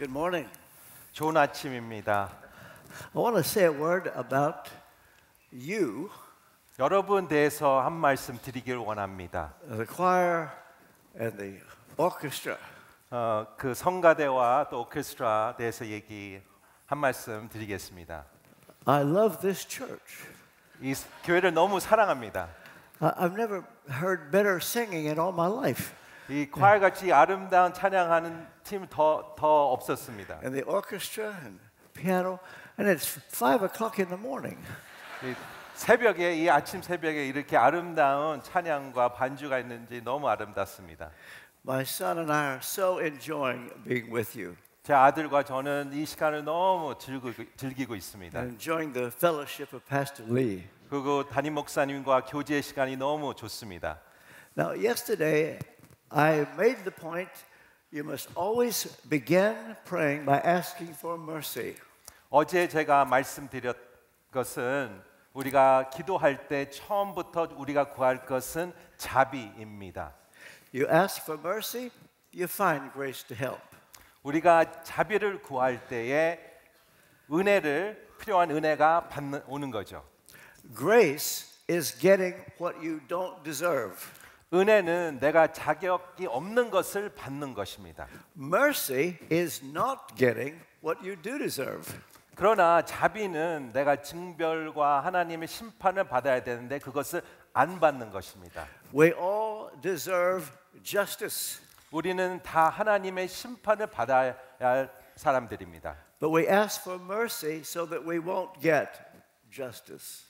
Good morning. 좋은 아침입니다. I want to say a word about you, 여러분 대해서 한 말씀 드리길 원합니다. the choir, and the orchestra. 그 성가대와 또 오케스트라 대해서 한 말씀 드리겠습니다. I love this church. 이 교회를 너무 사랑합니다. I've never heard better singing in all my life. 이 choir 같이 아름다운 찬양하는 팀 더 없었습니다. And the orchestra and piano, and it's 5 o'clock in the morning. 이 아침 새벽에 이렇게 아름다운 찬양과 반주가 있는지 너무 아름답습니다. My son and I are so enjoying being with you. 제 아들과 저는 이 시간을 너무 즐기고 있습니다. And enjoying the fellowship of Pastor Lee. 그리고 담임 목사님과 교제의 시간이 너무 좋습니다. Now, yesterday I made the point you must always begin praying by asking for mercy. 어제 제가 말씀드렸 것은 우리가 기도할 때 처음부터 우리가 구할 것은 자비입니다. You ask for mercy, you find grace to help. 우리가 자비를 구할 때에 필요한 은혜가 오는 거죠. Grace is getting what you don't deserve. 은혜는 내가 자격이 없는 것을 받는 것입니다. Mercy is not getting what you do deserve. 그러나 자비는 내가 징벌과 하나님의 심판을 받아야 되는데 그것을 안 받는 것입니다. We all deserve justice. 우리는 다 하나님의 심판을 받아야 할 사람들입니다. But we ask for mercy so that we won't get justice.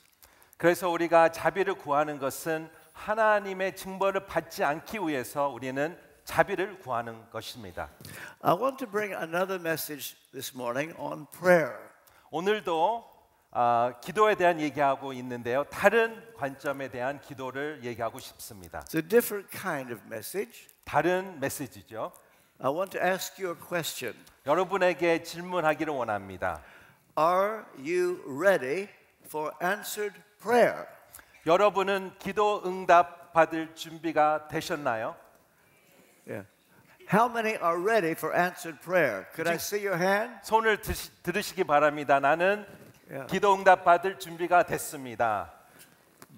그래서 우리가 자비를 구하는 것은 하나님의 징벌을 받지 않기 위해서 우리는 자비를 구하는 것입니다. I want to bring another message this morning on prayer. 오늘도 기도에 대한 얘기하고 있는데요. 다른 관점에 대한 기도를 얘기하고 싶습니다. It's a different kind of message. 다른 메시지죠. I want to ask you a question. 여러분에게 질문하기를 원합니다. Are you ready for answered prayer? 여러분은 기도 응답 받을 준비가 되셨나요? Yeah. How many are ready for answered prayer? Could I see your hand? 손을 들으시기 바랍니다. 나는 Yeah. 기도 응답 받을 준비가 됐습니다.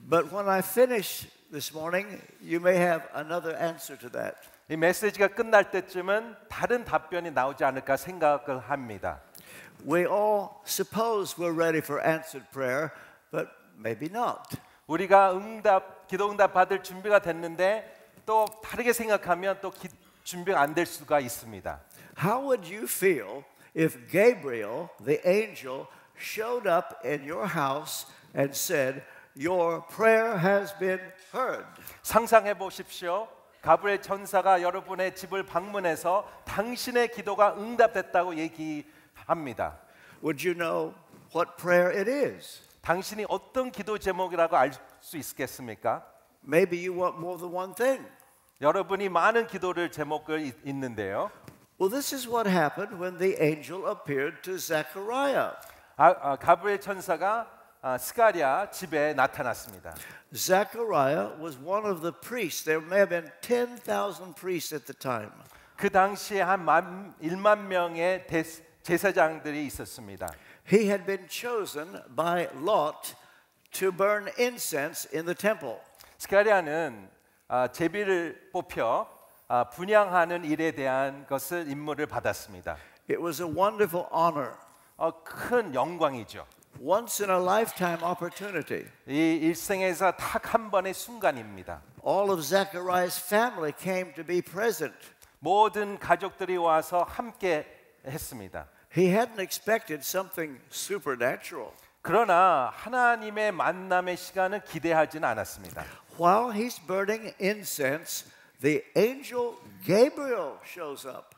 But when I finish this morning, you may have another answer to that. 이 메시지가 끝날 때쯤은 다른 답변이 나오지 않을까 생각을 합니다. We all suppose we're ready for answered prayer, but maybe not. 우리가 기도 응답 받을 준비가 됐는데 또 다르게 생각하면 또 준비가 안 될 수가 있습니다. How would you feel if Gabriel, the angel, showed up in your house and said, "Your prayer has been heard"? 상상해 보십시오. 가브리엘 천사가 여러분의 집을 방문해서 당신의 기도가 응답됐다고 얘기합니다. Would you know what prayer it is? 당신이 어떤 기도 제목이라고 알 수 있겠습니까? Maybe you want more than one thing. 여러분이 많은 제목을 있는데요. Well, this is what happened when the angel appeared to Zechariah. 가브리엘 천사가 스가랴 집에 나타났습니다. Zechariah was one of the priests. There may have been 10,000 priests at the time. 그 당시에 한 1만 명의 제사장들이 있었습니다. He had been chosen by Lot to burn incense in the temple. 스가랴는 제비를 뽑혀 분향하는 일에 대한 임무를 받았습니다. It was a wonderful honor. 큰 영광이죠. Once in a lifetime opportunity. 이 일생에서 딱 한 번의 순간입니다. All of Zechariah's family came to be present. 모든 가족들이 와서 함께 했습니다. He hadn't expected something supernatural. 그러나 하나님의 만남의 시간을 기대하지는 않았습니다. While he's burning incense, the angel Gabriel shows up.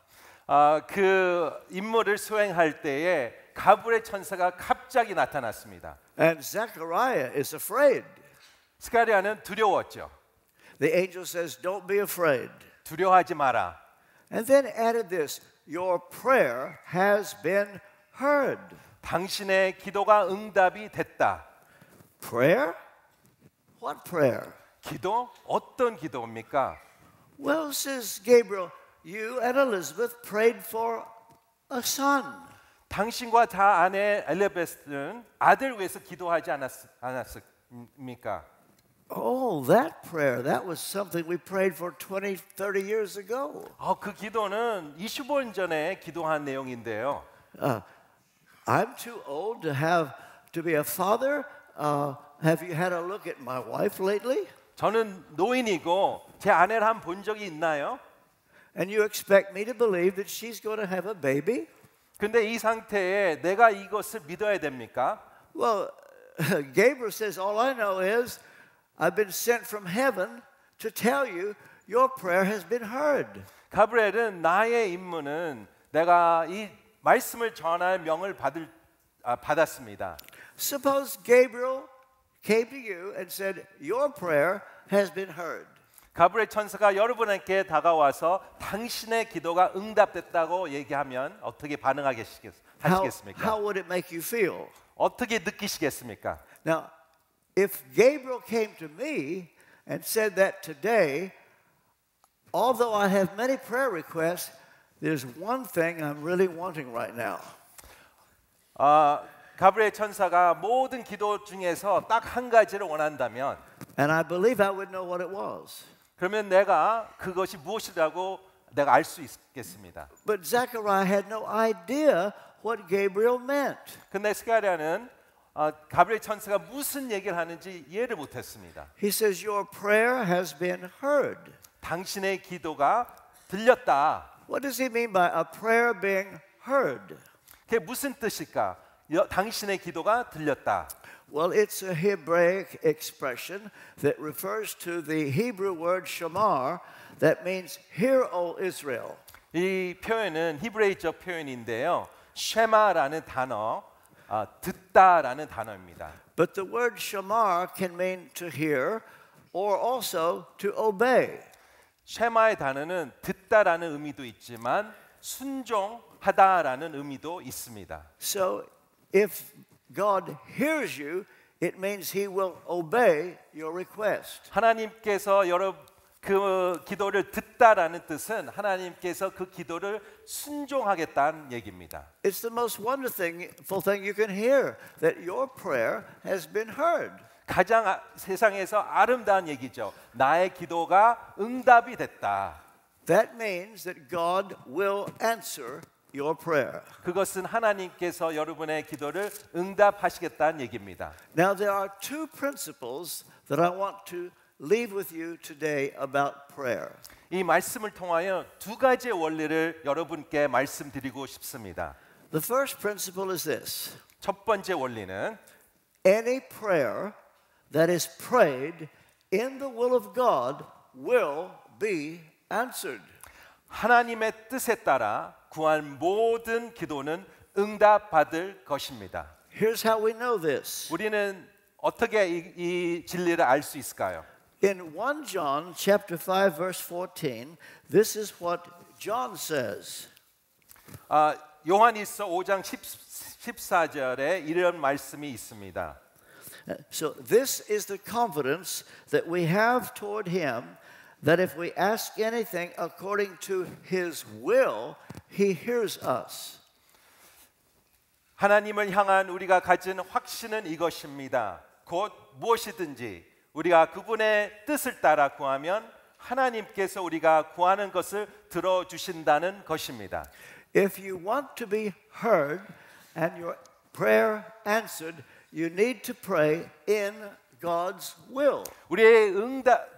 그 임무를 수행할 때에 가브리엘 천사가 갑자기 나타났습니다. And Zechariah is afraid. 스가랴는 두려웠죠. The angel says, "Don't be afraid." 두려워하지 마라. And then added this, "Your prayer has been heard." 당신의 기도가 응답이 됐다. Prayer? What prayer? 기도? 어떤 기도입니까? Well, says Gabriel, you and Elizabeth prayed for a son. 당신과 다 아내 엘리자베스는 아들 위해서 기도하지 않았습니까? Oh, that prayer, that was something we prayed for 20, 30 years ago. 그 기도는 25년 전에 기도한 내용인데요. I'm too old to be a father. Have you had a look at my wife lately? 저는 노인이고 제 아내를 한번 본 적이 있나요? And you expect me to believe that she's going to have a baby? 근데 이 상태에 내가 이것을 믿어야 됩니까? Well, Gabriel says, all I know is I've been sent from heaven to tell you your prayer has been heard. 가브리엘은 나의 임무는 내가 이 말씀을 전할 명을 받았습니다. Suppose Gabriel came to you and said, your prayer has been heard. 가브리엘 천사가 여러분에게 다가와서 당신의 기도가 응답됐다고 얘기하면 어떻게 반응하시겠습니까? How would it make you feel? 어떻게 느끼시겠습니까? Now, if Gabriel came to me and said that today, although I have many prayer requests, there's one thing I'm really wanting right now. 가브리엘 천사가 모든 기도 중에서 딱 한 가지를 원한다면, And I believe I would know what it was. 그러면 내가 그것이 무엇이라고 내가 알 수 있겠습니다. But Zechariah had no idea what Gabriel meant. 근데 스가랴는 가브리엘 천사가 무슨 얘기를 하는지 이해를 못했습니다. He says, your prayer has been heard. 당신의 기도가 들렸다. What does he mean by a prayer being heard? 그게 무슨 뜻일까? 당신의 기도가 들렸다. Well, it's a Hebraic expression that refers to the Hebrew word shamar that means, hear, O Israel. 이 표현은 히브리적 표현인데요. 쉐마라는 단어, 듣다라는 단어입니다. But the word shamar can mean to hear or also to obey. 쉐마의 단어는 듣다라는 의미도 있지만 순종하다라는 의미도 있습니다. So if God hears you, it means he will obey your request. 하나님께서 그 기도를 듣다라는 뜻은 하나님께서 그 기도를 순종하겠다는 얘기입니다. It's the most wonderful thing you can hear, that your prayer has been heard. 가장 세상에서 아름다운 얘기죠. 나의 기도가 응답이 됐다. That means that God will answer your prayer. 그것은 하나님께서 여러분의 기도를 응답하시겠다는 얘기입니다. Now there are two principles that I want to leave with you today about prayer. 이 말씀을 통하여 두 가지의 원리를 여러분께 말씀드리고 싶습니다. The first principle is this. 첫 번째 원리는 Any prayer that is prayed in the will of God will be answered. 하나님의 뜻에 따라 구한 모든 기도는 응답받을 것입니다. Here's how we know this. 우리는 어떻게 이 진리를 알 수 있을까요? In 1 John chapter 5 verse 14, this is what John says. 요한일서 5장 14절에 이런 말씀이 있습니다. So this is the confidence that we have toward him, that if we ask anything according to his will, he hears us. 하나님을 향한 우리가 가진 확신은 이것입니다. 곧 무엇이든지 우리가 그분의 뜻을 따라 구하면 하나님께서 우리가 구하는 것을 들어주신다는 것입니다. If you want to be heard and your prayer answered, you need to pray in God's will. 우리의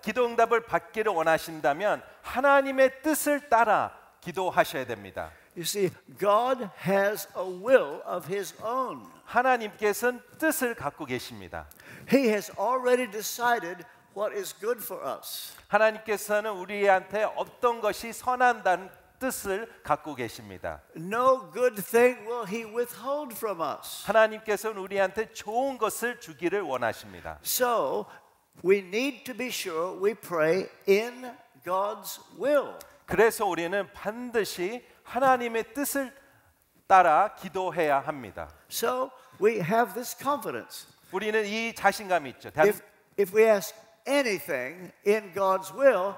기도 응답을 받기를 원하신다면 하나님의 뜻을 따라 기도하셔야 됩니다. You see, God has a will of his own. 하나님께서는 뜻을 갖고 계십니다. He has already decided what is good for us. 하나님께서는 우리한테 어떤 것이 선한다는 뜻을 갖고 계십니다. No good thing will he withhold from us. 하나님께서는 우리한테 좋은 것을 주기를 원하십니다. So, we need to be sure we pray in God's will. 그래서 우리는 반드시 하나님의 뜻을 따라 기도해야 합니다. So, we have this confidence. 우리는 이 자신감이 있죠. If we ask anything in God's will,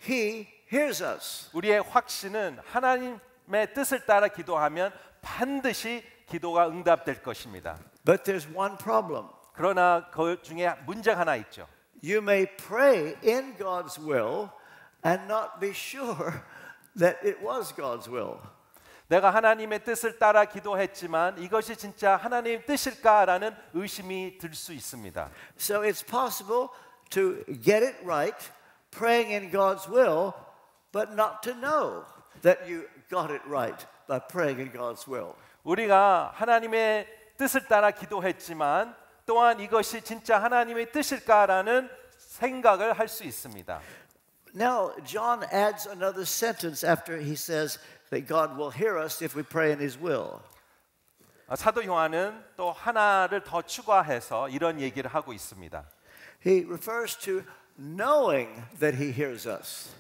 he hears us. 우리의 확신은 하나님 하나님의 뜻을 따라 기도하면 반드시 기도가 응답될 것입니다. But there's one problem. 그러나 그 중에 문제가 하나 있죠. You may pray in God's will and not be sure that it was God's will. 내가 하나님의 뜻을 따라 기도했지만 이것이 진짜 하나님의 뜻일까라는 의심이 들 수 있습니다. So it's possible to get it right, praying in God's will, but not to know that you got it right by praying in God's will. 우리가 하나님의 뜻을 따라 기도했지만 또한 이것이 진짜 하나님의 뜻일까라는 생각을 할 수 있습니다. Now, John adds another sentence after he says that God will hear us if we pray in His will. 사도 요한은 또 하나를 더 추가해서 이런 얘기를 하고 있습니다. He refers to knowing that He hears us.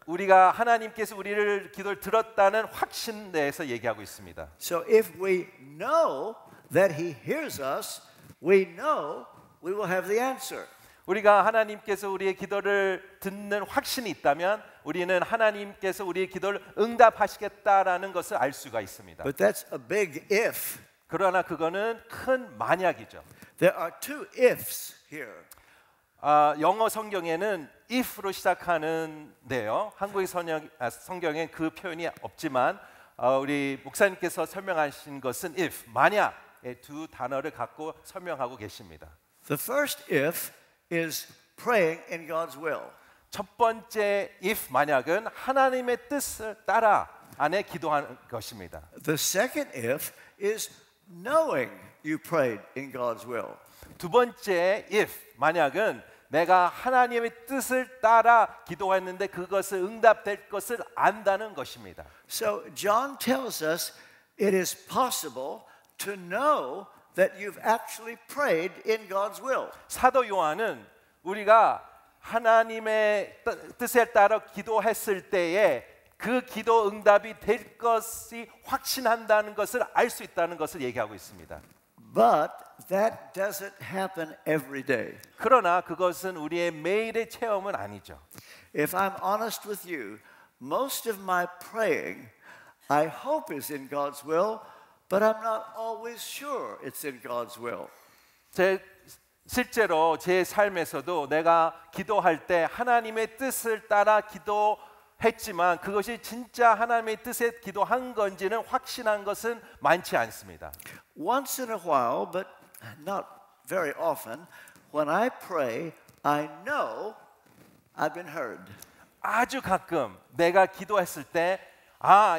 우리가 하나님께서 우리를 기도를 들었다는 확신에 대해서 얘기하고 있습니다. So if we know that He hears us, we know we will have the answer. 우리가 하나님께서 우리의 기도를 듣는 확신이 있다면 우리는 하나님께서 우리의 기도를 응답하시겠다라는 것을 알 수가 있습니다. But that's a big if. 그러나 그거는 큰 만약이죠. There are two ifs here. 영어 성경에는 if로 시작하는데요. 한국의 성경엔 그 표현이 없지만 우리 목사님께서 설명하신 것은 if, 만약의 두 단어를 갖고 설명하고 계십니다. The first if is praying in God's will. 첫 번째 if 만약은 하나님의 뜻을 따라 안에 기도하는 것입니다. The second if is knowing you prayed in God's will. 두 번째 if 만약은 내가 하나님의 뜻을 따라 기도했는데 그것을 응답될 것을 안다는 것입니다. So John tells us it is possible to know that you've actually prayed in God's will. 사도 요한은 우리가 하나님의 뜻에 따라 기도했을 때에 그 기도 응답이 될 것이 확신한다는 것을 알 수 있다는 것을 얘기하고 있습니다. But that doesn't happen every day. 그러나 그것은 우리의 매일의 체험은 아니죠. If I'm honest with you, most of my praying I hope is in God's will, but I'm not always sure it's in God's will. 실제로 제 삶에서도 내가 기도할 때 하나님의 뜻을 따라 기도했지만 그것이 진짜 하나님의 뜻에 기도한 건지는 확신한 것은 많지 않습니다. Once in a while, but not very often, when I pray, I know I've been heard. 아주 가끔 내가 기도했을 때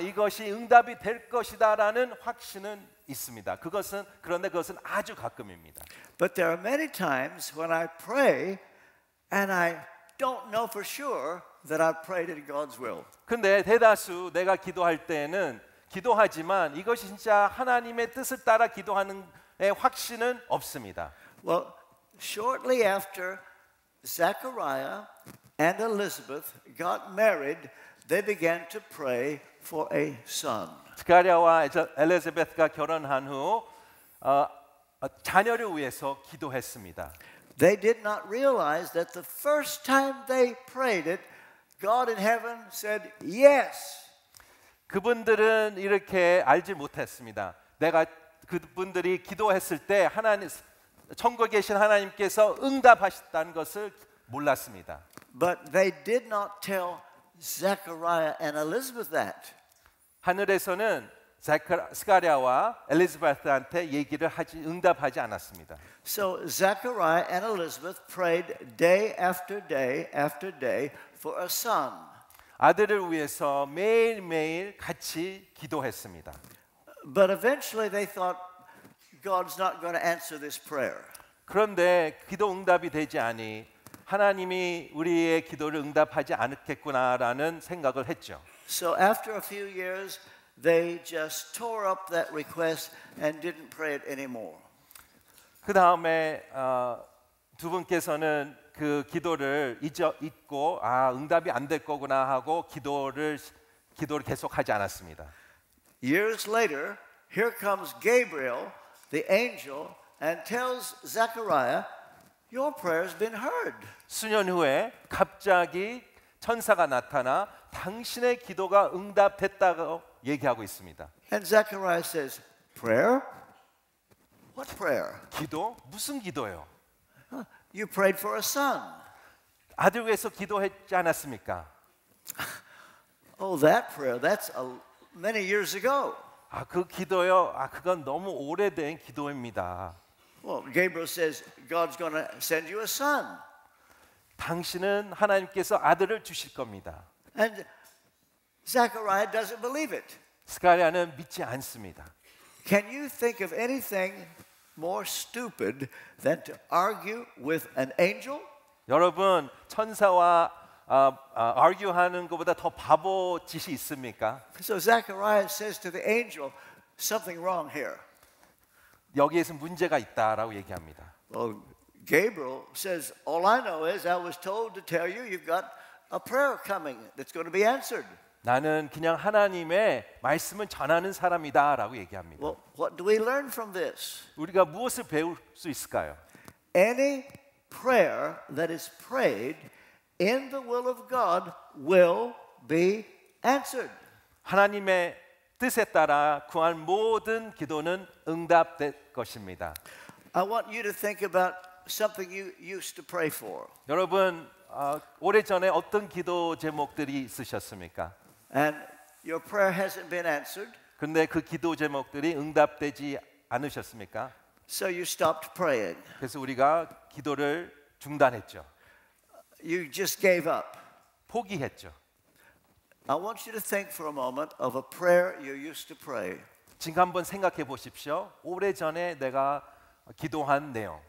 이것이 응답이 될 것이다라는 확신은 있습니다. 그런데 그것은 아주 가끔입니다. But there are many times when I pray and I don't know for sure that I've prayed in God's will. 근데 대다수 내가 기도할 때는 기도하지만 이것이 진짜 하나님의 뜻을 따라 기도하는 확신은 없습니다. Well, shortly after Zechariah and Elizabeth got married, they began to pray for a son. 스가랴와 엘리자베스가 결혼한 후 자녀를 위해서 기도했습니다. They did not realize that the first time they prayed it, God in heaven said yes. 그분들은 이렇게 알지 못했습니다. 내가 그분들이 기도했을 때 하나님 천국에 계신 하나님께서 응답하셨다는 것을 몰랐습니다. But they did not tell Zechariah and Elizabeth that. 하늘에서는 스가랴와 엘리자베스한테 응답하지 않았습니다. So Zechariah and Elizabeth prayed day after day after day for a son. 아들을 위해서 매일매일 같이 기도했습니다. But eventually they thought God's not going to answer this prayer. 그런데 기도 응답이 되지 않으니 하나님이 우리의 기도를 응답하지 않겠구나라는 생각을 했죠. So after a few years they just tore up that request and didn't pray it anymore. 그 다음에 두 분께서는 그 기도를 잊고 응답이 안 될 거구나 하고 기도를 계속하지 않았습니다. Years later, here comes Gabriel, the angel, and tells Zechariah, "Your prayer's been heard." 수년 후에 갑자기 천사가 나타나 당신의 기도가 응답됐다고 얘기하고 있습니다. And Zechariah says, prayer? What prayer? 기도? 무슨 기도요? You prayed for a son. 아들 위해서 기도했지 않았습니까? Oh, that prayer, that's many years ago. 그 기도요. 그건 너무 오래된 기도입니다. Well, Gabriel says, God's going to send you a son. 당신은 하나님께서 아들을 주실 겁니다. And Zechariah doesn't believe it. 스가랴는 믿지 않습니다. Can you think of anything more stupid than to argue with an angel? 여러분, 천사와 argue하는 것보다 더 바보 짓이 있습니까? So Zechariah says to the angel, something wrong here. 여기에서 문제가 있다라고 얘기합니다. Well, Gabriel says, all I know is I was told to tell you you've got a prayer coming that's going to be answered. 나는 그냥 하나님의 말씀을 전하는 사람이다라고 얘기합니다. Well, what do we learn from this? 우리가 무엇을 배울 수 있을까요? Any prayer that is prayed in the will of God will be answered. 하나님의 뜻에 따라 구한 모든 기도는 응답될 것입니다. I want you to think about something you used to pray for. 여러분, 오래전에 어떤 기도 제목들이 있으셨습니까? And your prayer hasn't been answered, 근데 그 기도 제목들이 응답되지 않으셨습니까? so you stopped praying. 그래서 우리가 기도를 중단했죠. You just gave up. 포기했죠. I want you to think for a moment of a prayer you used to pray. 지금 한번 생각해 보십시오. 오래전에 내가 기도한 내용.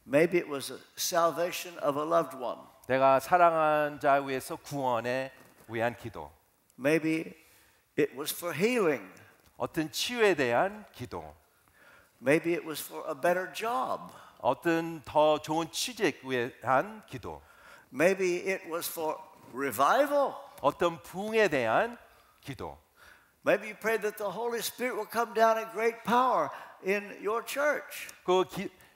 Maybe it was a salvation of a loved one. 내가 사랑한 자 위해서 구원에 위한 기도. Maybe it was for healing. 어떤 치유에 대한 기도. Maybe it was for a better job. 어떤 더 좋은 취직 위한 기도. Maybe it was for revival. 어떤 부흥에 대한 기도. Maybe you prayed that the Holy Spirit will come down in great power in your church.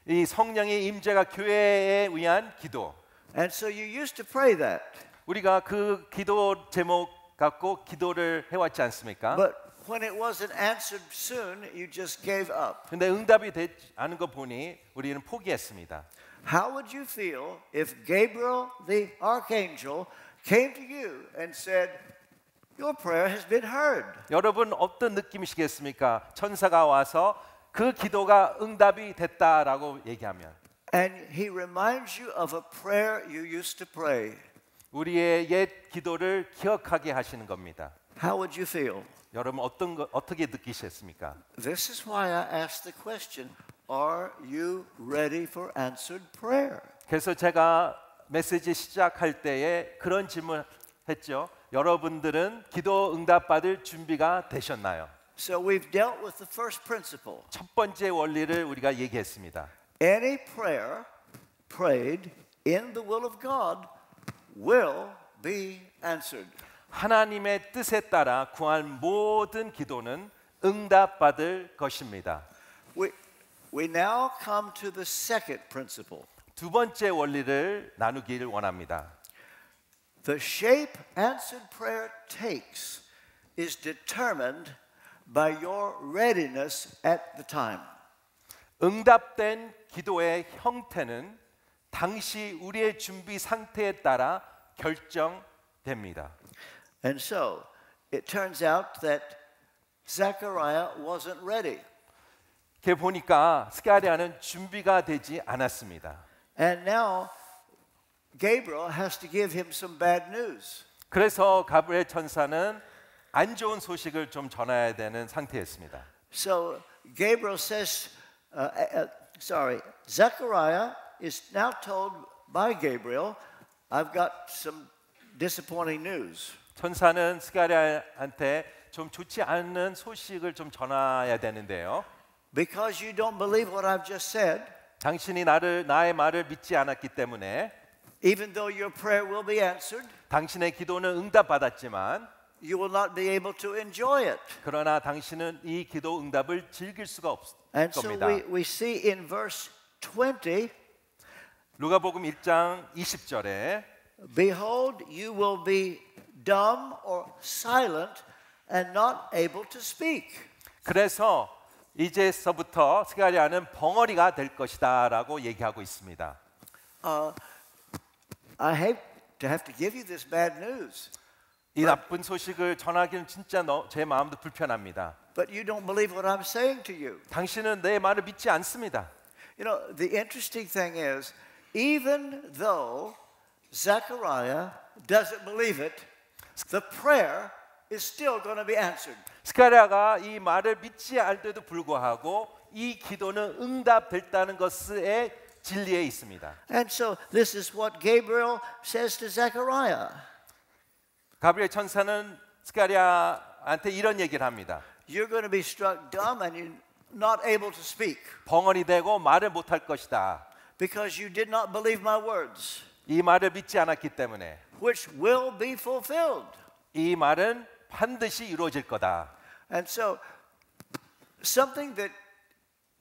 이 성령의 임재가 교회에 위한 기도. And so you used to pray that. 우리가 그 기도 제목 갖고 기도를 해왔지 않습니까? But when it wasn't answered soon, you just gave up. 근데 응답이 되지 않은 거 보니 우리는 포기했습니다. How would you feel if Gabriel the archangel came to you and said, your prayer has been heard? 여러분 어떤 느낌이시겠습니까? 천사가 와서 그 기도가 응답이 됐다라고 얘기하면 And he reminds you of a prayer you used to pray. 우리의 옛 기도를 기억하게 하시는 겁니다. How would you feel? 여러분 어떻게 느끼셨습니까? This is why I asked the question, are you ready for answered prayer? 그래서 제가 메시지 시작할 때에 그런 질문을 했죠. 여러분들은 기도 응답받을 준비가 되셨나요? So we've dealt with the first principle. 첫 번째 원리를 우리가 얘기했습니다. Any prayer prayed in the will of God will be answered. 하나님의 뜻에 따라 구한 모든 기도는 응답받을 것입니다. We now come to the second principle. 두 번째 원리를 나누기를 원합니다. The shape answered prayer takes is determined by your readiness at the time. 응답된 기도의 형태는 당시 우리의 준비 상태에 따라 결정됩니다. And so it turns out that Zechariah wasn't ready. 이렇게 보니까 스가랴는 준비가 되지 않았습니다. And now Gabriel has to give him some bad news. 그래서 가브리엘 천사는 안 좋은 소식을 좀 전해야 되는 상태였습니다. So Gabriel says, Zechariah is now told by Gabriel, I've got some disappointing news. 천사는 스가랴한테 좀 좋지 않은 소식을 좀 전해야 되는데요. Because you don't believe what I've just said, 당신이 나의 말을 믿지 않았기 때문에 even though your prayer will be answered, 당신의 기도는 응답받았지만 you will not be able to enjoy it. 그러나 당신은 이 기도 응답을 즐길 수가 없을 And so 겁니다. we see in verse 20, 누가복음 1장 20절에 Behold, you will be dumb or silent and not able to speak. 그래서 이제서부터 스가랴는 벙어리가 될 것이다라고 얘기하고 있습니다. I hate to have to give you this bad news. 이 나쁜 소식을 전하기는 진짜 제 마음도 불편합니다. But you don't believe what I'm saying to you. 당신은 내 말을 믿지 않습니다. You know, the interesting thing is, even though Zechariah doesn't believe it, the prayer is still going to be answered. 스가랴가 이 말을 믿지 않을때도 불구하고 이 기도는 응답됐다는 것의 진리에 있습니다. And so this is what Gabriel says to Zechariah. 가브리엘 천사는 스가랴한테 이런 얘기를 합니다. You're going to be struck dumb and you're not able to speak 벙어리 되고 말을 못할 것이다. because you did not believe my words, 이 말을 믿지 않았기 때문에 which will be fulfilled. 이 말은 반드시 이루어질 거다. And so something that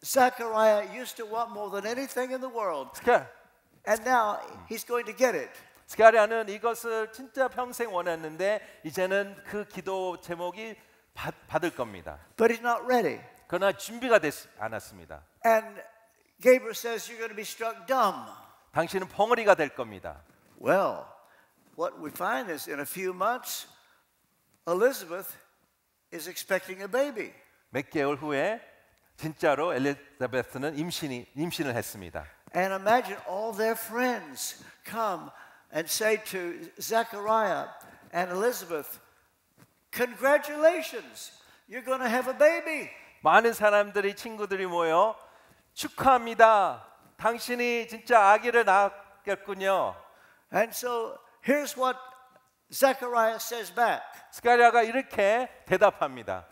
Zechariah used to want more than anything in the world, and now he's going to get it. 스가랴는 이것을 진짜 평생 원했는데 이제는 그 기도 제목이 받을 겁니다. But he's not ready. 그러나 준비가 되지 않았습니다. And Gabriel says you're going to be struck dumb. 당신은 벙어리가 될 겁니다. Well, what we find is in a few months, Elizabeth is expecting a baby. 몇 개월 후에 진짜로 엘리자베스는 임신을 했습니다. And imagine all their friends come and say to Zechariah and Elizabeth, "Congratulations, you're going to have a baby." 많은 사람들이 친구들이 모여 축하합니다. 당신이 진짜 아기를 낳았겠군요. And so here's what Zechariah says back. 스가랴가 이렇게 대답합니다.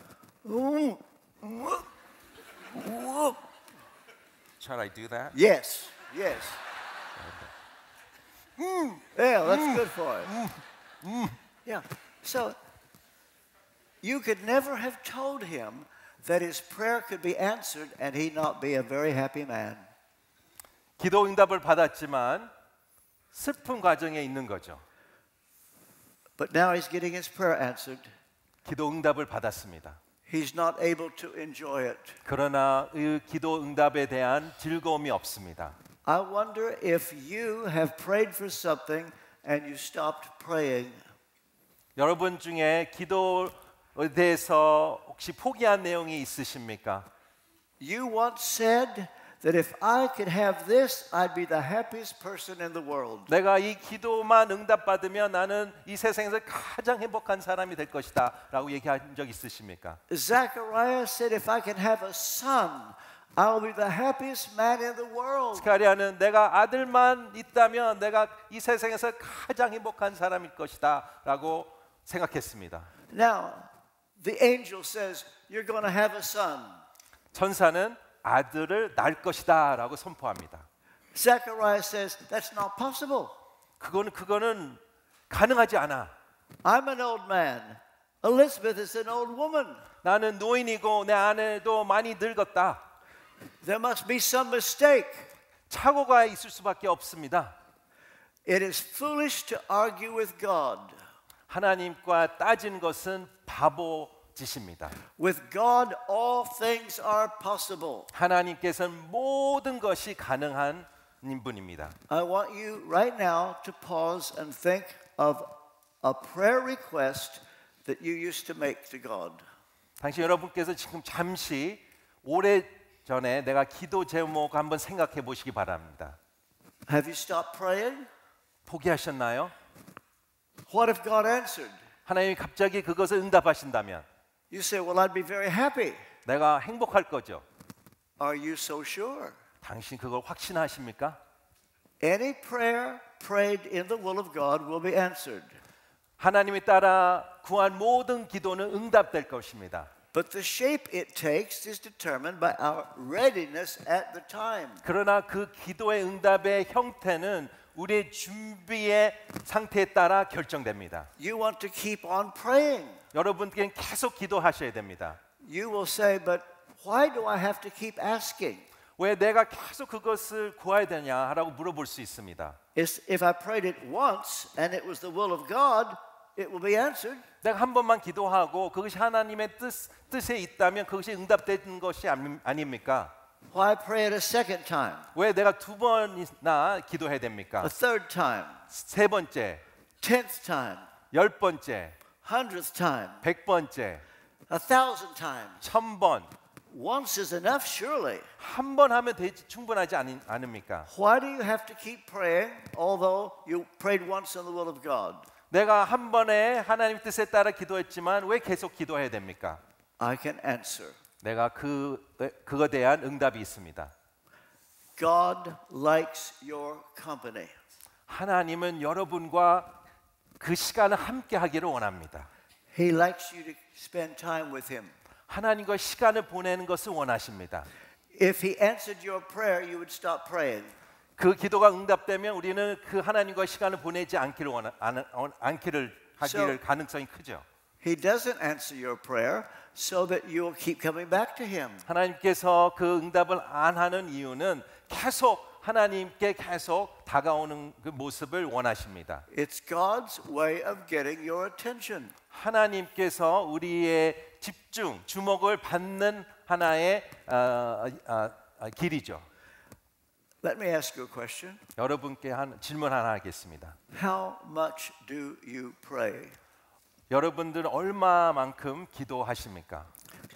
Shall I do that? Yes, yes. Yeah, that's good for it. Yeah. So you could never have told him that his prayer could be answered and he not be a very happy man. 기도 응답을 받았지만 슬픈 과정에 있는 거죠. But now he's getting his prayer answered. 기도 응답을 받았습니다. He's not able to enjoy it. 그러나 이 기도 응답에 대한 즐거움이 없습니다. I wonder if you have prayed for something and you stopped praying. 여러분 중에 기도에 대해서 혹시 포기한 내용이 있으십니까? You once said that if I could have this, I'd be the happiest person in the world. 내가 이 기도만 응답받으면 나는 이 세상에서 가장 행복한 사람이 될 것이다 라고 얘기한 적 있으십니까? Zechariah said, if I can have a son, I'll be the happiest man in the world. 스가랴는 내가 아들만 있다면 내가 이 세상에서 가장 행복한 사람일 것이다 라고 생각했습니다. Now, the angel says, you're going to have a son. 천사는 아들을 낳을 것이다 라고 선포합니다. Zechariah says, that's not possible. 그거는 가능하지 않아. I'm an old man. Elizabeth is an old woman. 나는 노인이고 내 아내도 많이 늙었다. There must be some mistake. 착오가 있을 수밖에 없습니다. It is foolish to argue with God. 하나님과 따지는 것은 바보 짓입니다. With God, all things are possible. 하나님께서는 모든 것이 가능한 분입니다. I want you right now to pause and think of a prayer request that you used to make to God. 당신 여러분께서 지금 잠시 오래 전에 내가 기도 제목 한번 생각해 보시기 바랍니다. Have you stopped praying? 포기하셨나요? What if God answered? 하나님이 갑자기 그것을 응답하신다면 You say, well, I'd be very happy. 내가 행복할 거죠. Are you so sure? 당신 그걸 확신하십니까? Any prayer prayed in the will of God will be answered. 하나님이 따라 구한 모든 기도는 응답될 것입니다. But the shape it takes is determined by our readiness at the time. 그러나 그 기도의 응답의 형태는 우리의 준비의 상태에 따라 결정됩니다. You want to keep on praying. 여러분께는 계속 기도하셔야 됩니다. You will say, but why do I have to keep asking? 왜 내가 계속 그것을 구해야 되냐라고 물어볼 수 있습니다. if I prayed it once and it was the will of God, it will be answered. 내가 한 번만 기도하고 그것이 하나님의 뜻에 있다면 그것이 응답되는 것이 아닙니까? Why pray it a second time, 왜 내가 두 번이나 기도해야 됩니까? a third time, 세 번째, 10th time, 열 번째, 100th time, 백 번째, 1,000 times? 천 번. Once is enough, surely. 한 번 하면 충분하지 않습니까? Why do you have to keep praying, although you prayed once in the will of God? 내가 한 번에 하나님 뜻에 따라 기도했지만 왜 계속 기도해야 됩니까? I can answer. 내가 그거에 대한 응답이 있습니다. God likes your company. 하나님은 여러분과 그 시간을 함께 하기를 원합니다. He likes you to spend time with Him. 하나님과 시간을 보내는 것을 원하십니다. If He answered your prayer, you would stop praying. 그 기도가 응답되면 우리는 그 하나님과 시간을 보내지 하기를 가능성이 크죠. He doesn't answer your prayer so that you will keep coming back to Him. 하나님께서 그 응답을 안 하는 이유는 계속 하나님께 계속 다가오는 그 모습을 원하십니다. It's God's way of getting your attention. 하나님께서 우리의 집중, 주목을 받는 하나의 길이죠. Let me ask you a question. 여러분께 질문 하나 하겠습니다. How much do you pray? 여러분들은 얼마만큼 기도하십니까?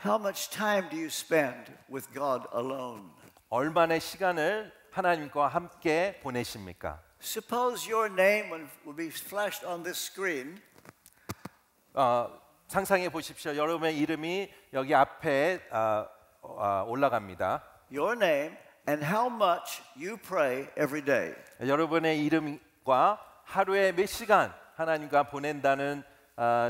How much time do you spend with God alone? 얼마나 시간을 하나님과 함께 보내십니까? Suppose your name will be flashed on this screen. 상상해 보십시오. 여러분의 이름이 여기 앞에 올라갑니다. Your name and how much you pray every day. 여러분의 이름과 하루에 몇 시간 하나님과 보낸다는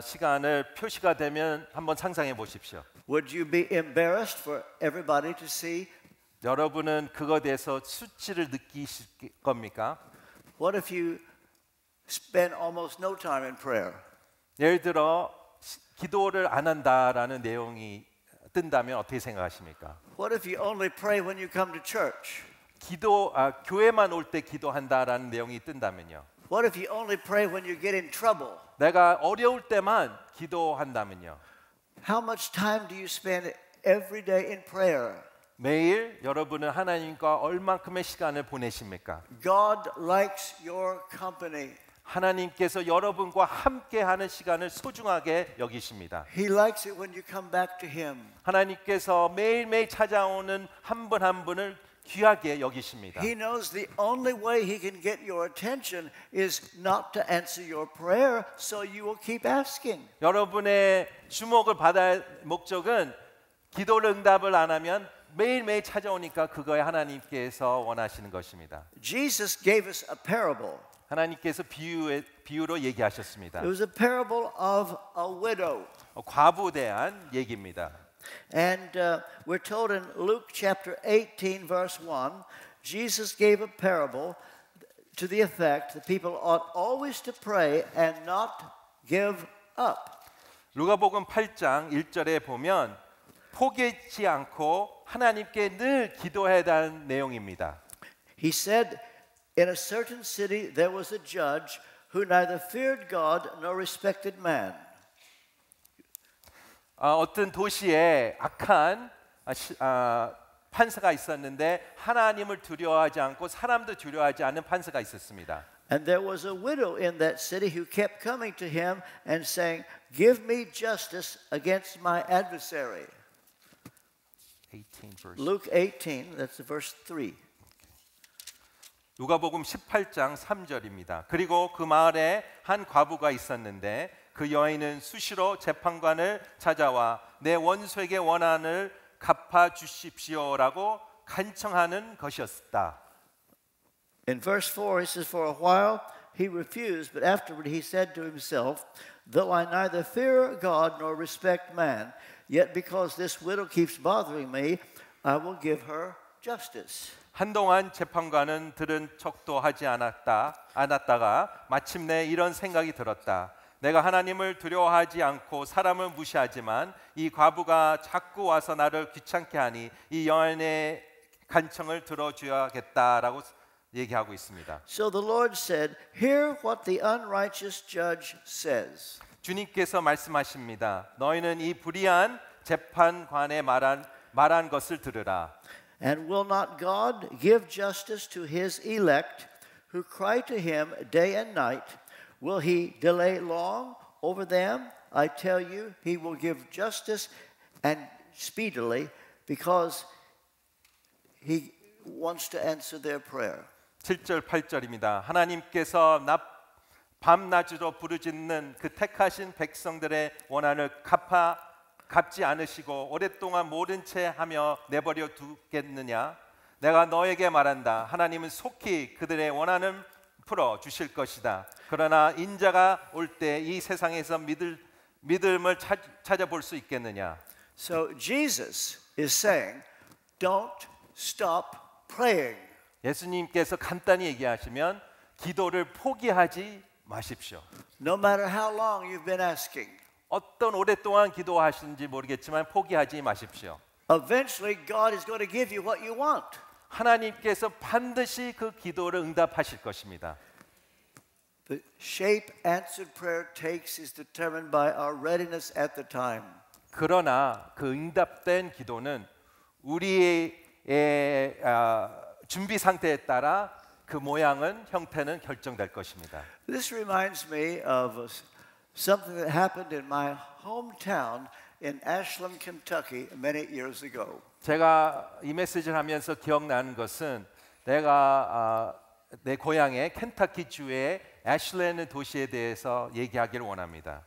시간을 표시가 되면 한번 상상해 보십시오. Would you be embarrassed for everybody to see? 여러분은 그거에 대해서 수치를 느끼실 겁니까? What if you spend almost no time in prayer? 예를 들어 기도를 안 한다라는 내용이 뜬다면 어떻게 생각하십니까? What if you only pray when you come to church? 교회만 올 때 기도한다라는 내용이 뜬다면요. What if you only pray when you get in trouble? 내가 어려울 때만 기도한다면요. How much time do you spend every day in prayer? 매일 여러분은 하나님과 얼만큼의 시간을 보내십니까? God likes your company. 하나님께서 여러분과 함께하는 시간을 소중하게 여기십니다. He likes it when you come back to Him. 하나님께서 매일매일 찾아오는 한 분 한 분을 귀하게 여기십니다. He knows the only way He can get your attention is not to answer your prayer, so you will keep asking. 여러분의 주목을 받을 목적은 기도를 응답을 안 하면 매일매일 찾아오니까 그거에 하나님께서 원하시는 것입니다. Jesus gave us a parable. 하나님께서 비유로 얘기하셨습니다. It was a parable of a widow. 과부에 대한 얘기입니다. And we're told in Luke chapter 18 verse 1, Jesus gave a parable to the effect that people ought always to pray and not give up. 누가복음 8장 1절에 보면 포기하지 않고 하나님께 늘 기도해야 하는 내용입니다. He said, in a certain city there was a judge who neither feared God nor respected man. 어떤 도시에 악한 판사가 있었는데 하나님을 두려워하지 않고 사람도 두려워하지 않는 판사가 있었습니다. And there was a widow in that city who kept coming to him and saying, "Give me justice against my adversary." 18 verse. Luke 18, that's verse 3. 누가복음 18장 3절입니다. 그리고 그 마을에 한 과부가 있었는데 그 여인은 수시로 재판관을 찾아와 내 원수에게 원한을 갚아 주십시오라고 간청하는 것이었다. In verse 4, it says, "For a while he refused, but afterward he said to himself, though I neither fear God nor respect man, yet because this widow keeps bothering me, I will give her justice." 한동안 재판관은 들은 척도 하지 않았다가 마침내 이런 생각이 들었다. 내가 하나님을 두려워하지 않고 사람을 무시하지만 이 과부가 자꾸 와서 나를 귀찮게 하니 이 여인의 간청을 들어줘야겠다라고 얘기하고 있습니다. So the Lord said, "Hear what the unrighteous judge says." 주님께서 말씀하십니다. 너희는 이 불의한 재판관의 말한 것을 들으라. And will not God give justice to his elect who cry to him day and night? Will he delay long over them? I tell you, he will give justice and speedily because he wants to answer their prayer. 7절 8절입니다. 하나님께서 밤낮으로 부르짖는 그 택하신 백성들의 원한을 갚지 않으시고 오랫동안 모른 채 하며 내버려 두겠느냐? 내가 너에게 말한다. 하나님은 속히 그들의 원한을 풀어 주실 것이다. 그러나 인자가 올 때 이 세상에서 믿음을 찾아볼 수 있겠느냐? So Jesus is saying, don't stop praying. 예수님께서 간단히 얘기하시면 기도를 포기하지 마십시오. No matter how long you've been asking. 어떤 오랫동안 기도하시는지 모르겠지만 포기하지 마십시오. Eventually God is going to give you what you want. 하나님께서 반드시 그 기도를 응답하실 것입니다. The shape answered prayer takes is determined by our readiness at the time. 그러나 그 응답된 기도는 우리의 준비 상태에 따라 그 모양은 형태는 결정될 것입니다. This reminds me of something that happened in my hometown in Ashland, Kentucky, many years ago. 제가 이 메시지를 하면서 기억나는 것은 내가 내 고향의 켄터키 주의 애슐랜드 도시에 대해서 얘기하기를 원합니다.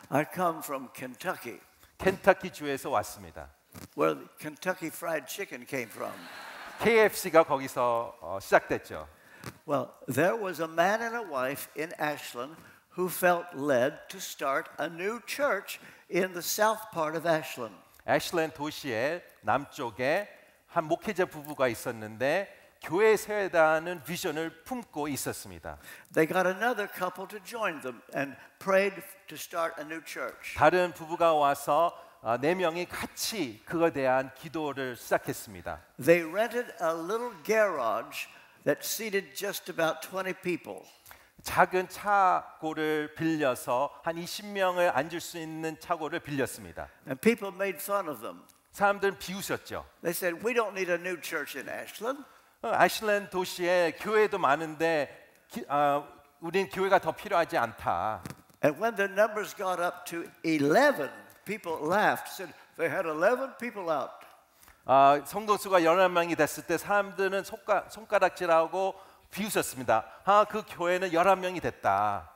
I come from Kentucky, 켄터키 주에서 왔습니다. where the Kentucky Fried Chicken came from. KFC가 거기서 시작됐죠. Well, there was a man and a wife in Ashland who felt led to start a new church in the south part of Ashland. 애슐랜드 도시의 남쪽에 한 목회자 부부가 있었는데 교회 세우다는 비전을 품고 있었습니다. They got another couple to join them and prayed to start a new church. 다른 부부가 와서 네 명이 같이 그거에 대한 기도를 시작했습니다. They rented a little garage that seated just about 20 people. 작은 차고를 빌려서 한 20명을 앉을 수 있는 차고를 빌렸습니다. And people made fun of them. 사람들은 비웃었죠. They said, "We don't need a new church in Ashland." 애슐랜드 도시에 교회도 많은데 우린 교회가 더 필요하지 않다. And when the numbers got up to 11, people laughed. Said they had 11 people out. 성도수가 11명이 됐을 때 사람들은 손가락질하고 비웃었습니다. 그 교회는 11명이 됐다.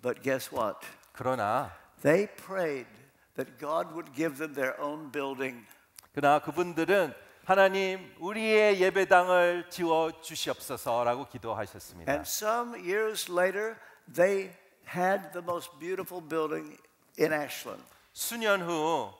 But guess what? 그러나 They prayed that God would give them their own building. 그러나 그분들은 하나님 우리의 예배당을 지어 주시옵소서라고 기도하셨습니다. And some years later, they had the most beautiful building in Ashland. 수년 후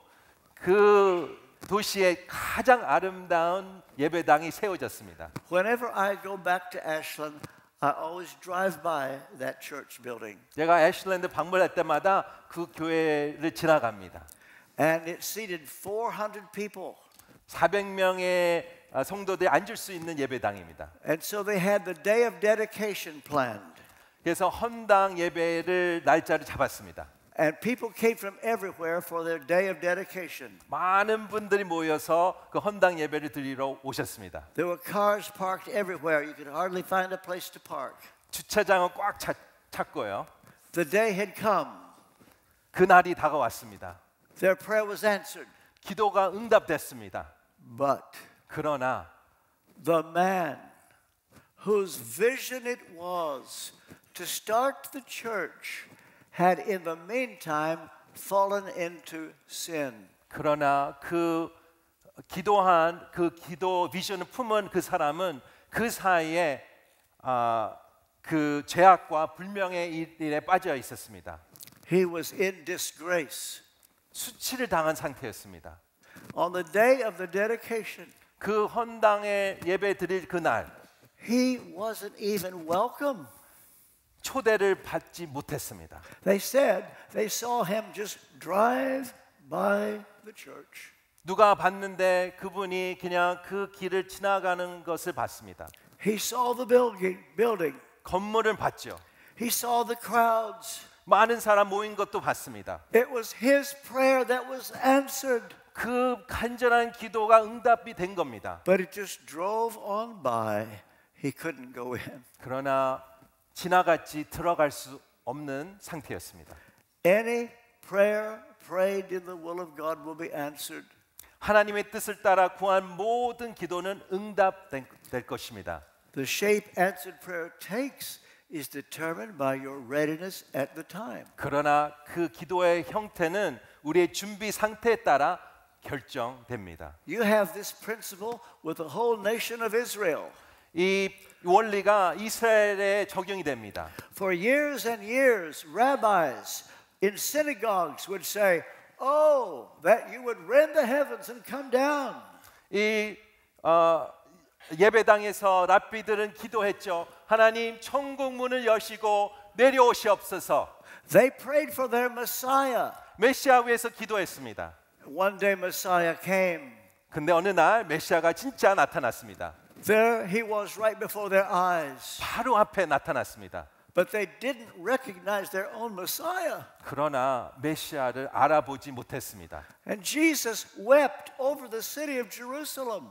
그 도시의 가장 아름다운 예배당이 세워졌습니다. Whenever I go back to Ashland, I always drive by that church building. 제가 애슐랜드 방문할 때마다 그 교회를 지나갑니다. And it seated 400 people. 400명의 성도들이 앉을 수 있는 예배당입니다. And so they had the day of dedication planned. 그래서 헌당 예배를 날짜를 잡았습니다. And people came from everywhere for their day of dedication. 많은 분들이 모여서 그 헌당 예배를 드리러 오셨습니다. There were cars parked everywhere. You could hardly find a place to park. 주차장은 꽉 찼고요. The day had come. 그 날이 다가왔습니다. Their prayer was answered. 기도가 응답됐습니다. But 그러나 the man whose vision it was to start the church had in the meantime fallen into sin. 그러나 그 기도 비전을 품은 그 사람은 그 사이에 그 죄악과 불명의 일에 빠져 있었습니다. He was in disgrace. 수치를 당한 상태였습니다. On the day of the dedication, 그 헌당에 예배 드릴 그날 he wasn't even welcome. 초대를 받지 못했습니다. They said they saw him just drive by the church. 누가 봤는데 그분이 그냥 그 길을 지나가는 것을 봤습니다. He saw the building. 건물을 봤죠. He saw the crowds. 많은 사람 모인 것도 봤습니다. It was his prayer that was answered. 그 간절한 기도가 응답이 된 겁니다. But it just drove on by. He couldn't go in. 그러나 지나갔지 들어갈 수 없는 상태였습니다. Any prayer prayed in the will of God will be answered. 하나님의 뜻을 따라 구한 모든 기도는 응답될 것입니다. The shape answered prayer takes is determined by your readiness at the time. 그러나 그 기도의 형태는 우리의 준비 상태에 따라 결정됩니다. You have this principle with the whole nation of Israel. 이 원리가 이스라엘에 적용이 됩니다. For years and years, rabbis in synagogues would say, "Oh, that you would rend the heavens and come down." 이 예배당에서 랍비들은 기도했죠. 하나님 천국 문을 여시고 내려오시옵소서. They prayed for their Messiah. 메시아 위해서 기도했습니다. One day Messiah came. 근데 어느 날 메시아가 진짜 나타났습니다. There he was right before their eyes. 바로 앞에 나타났습니다. But they didn't recognize their own Messiah. 그러나 메시아를 알아보지 못했습니다. And Jesus wept over the city of Jerusalem.